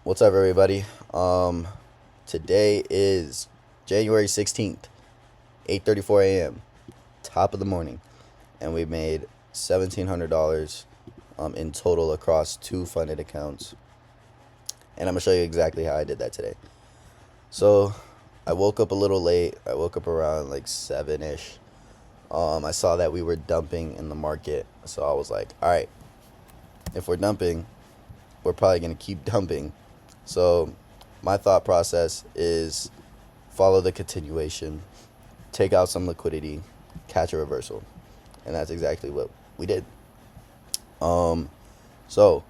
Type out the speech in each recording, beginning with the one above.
What's up, everybody? Today is January 16th, 8:34 a.m., top of the morning, and we made $1,700 in total across two funded accounts. And I'm gonna show you exactly how I did that today. So, I woke up a little late. I woke up around like 7ish. I saw that we were dumping in the market, so I was like, all right, if we're dumping, we're probably gonna keep dumping. So, my thought process is follow the continuation, take out some liquidity, catch a reversal. And that's exactly what we did. Um, so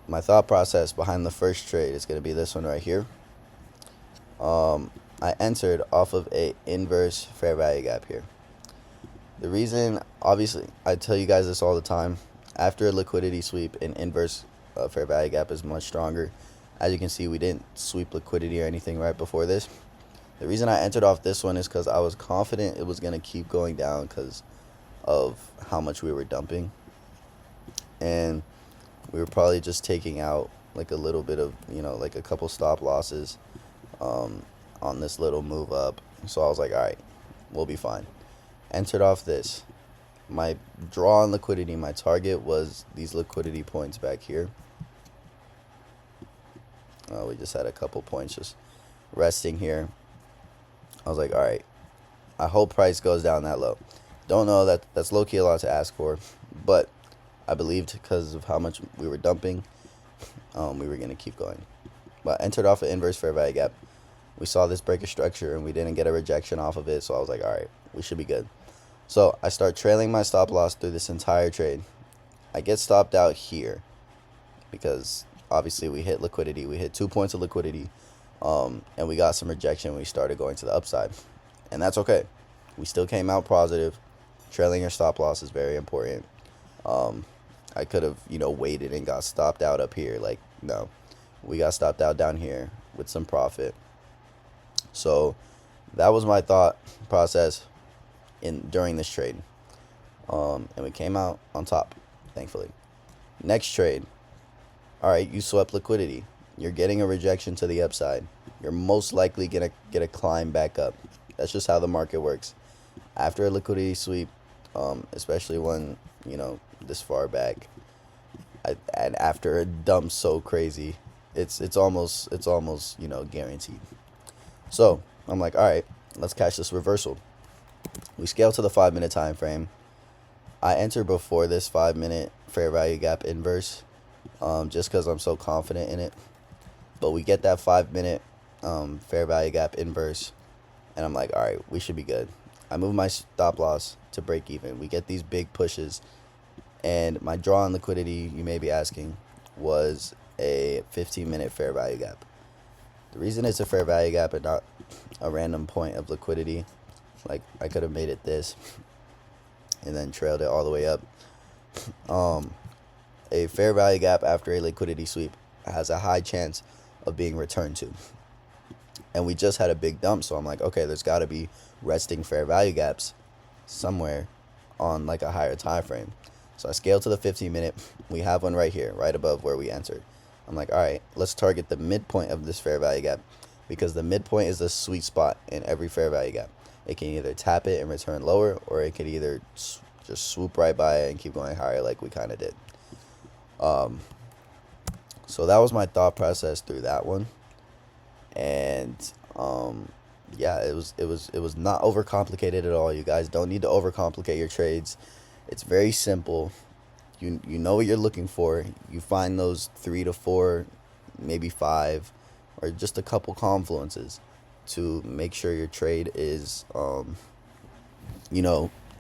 my thought process behind the first trade is going to be this one right here. I entered off of a inverse fair value gap here. The reason, obviously, I tell you guys this all the time. After a liquidity sweep, an inverse fair value gap is much stronger. As you can see, we didn't sweep liquidity or anything right before this. The reason I entered off this one is because I was confident it was going to keep going down because of how much we were dumping. And we were probably just taking out like a little bit of, like a couple stop losses on this little move up. So I was like, all right, we'll be fine. Entered off this. My draw on liquidity, my target was these liquidity points back here. We just had a couple points just resting here. I was like, all right, I hope price goes down that low. Don't know, that's low-key a lot to ask for, but I believed because of how much we were dumping, we were going to keep going. But entered off an inverse fair value gap. We saw this break a structure and we didn't get a rejection off of it, so I was like, all right, we should be good. So I start trailing my stop loss through this entire trade. I get stopped out here because obviously we hit liquidity. We hit 2 points of liquidity, and we got some rejection. We started going to the upside, and that's okay. We still came out positive. Trailing your stop loss is very important. I could have, waited and got stopped out up here. Like, no, we got stopped out down here with some profit. So that was my thought process during this trade. And we came out on top, thankfully. Next trade. All right, you swept liquidity. You're getting a rejection to the upside. You're most likely going to get a climb back up. That's just how the market works. After a liquidity sweep, especially when, this far back, and after a dump so crazy, it's almost guaranteed. So I'm like, all right, let's catch this reversal. We scale to the 5 minute time frame. I enter before this 5 minute fair value gap inverse, just because I'm so confident in it. But we get that 5 minute fair value gap inverse, and I'm like, all right, we should be good. I move my stop loss to break even. We get these big pushes, and my draw on liquidity, you may be asking, was a 15-minute fair value gap. The reason it's a fair value gap and not a random point of liquidity, like I could have made it this and then trailed it all the way up. A fair value gap after a liquidity sweep has a high chance of being returned to. And we just had a big dump, so I'm like, okay, there's got to be resting fair value gaps somewhere on like a higher time frame. So I scale to the 15-minute. We have one right here, right above where we entered. I'm like, all right, let's target the midpoint of this fair value gap, because the midpoint is the sweet spot in every fair value gap. It can either tap it and return lower, or it could either just swoop right by it and keep going higher like we kind of did. So that was my thought process through that one. And yeah, it was not overcomplicated at all. You guys don't need to overcomplicate your trades. It's very simple. You know what you're looking for. You find those 3 to 4, maybe 5, or just a couple confluences to make sure your trade is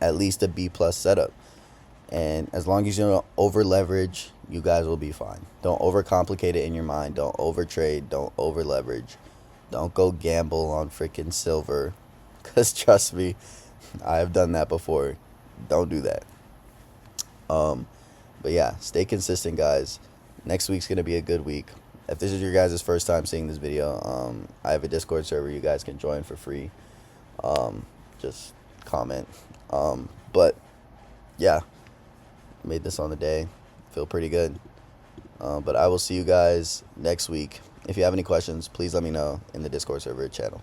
at least a B plus setup. And as long as you don't over leverage, you guys will be fine. Don't overcomplicate it in your mind. Don't over trade. Don't over leverage. Don't go gamble on freaking silver. Because trust me, I have done that before. Don't do that. But yeah, stay consistent, guys. Next week's going to be a good week. If this is your guys' first time seeing this video, I have a Discord server you guys can join for free. Just comment. But yeah, made this on the day. Feel pretty good. But I will see you guys next week. If you have any questions, please let me know in the Discord server channel.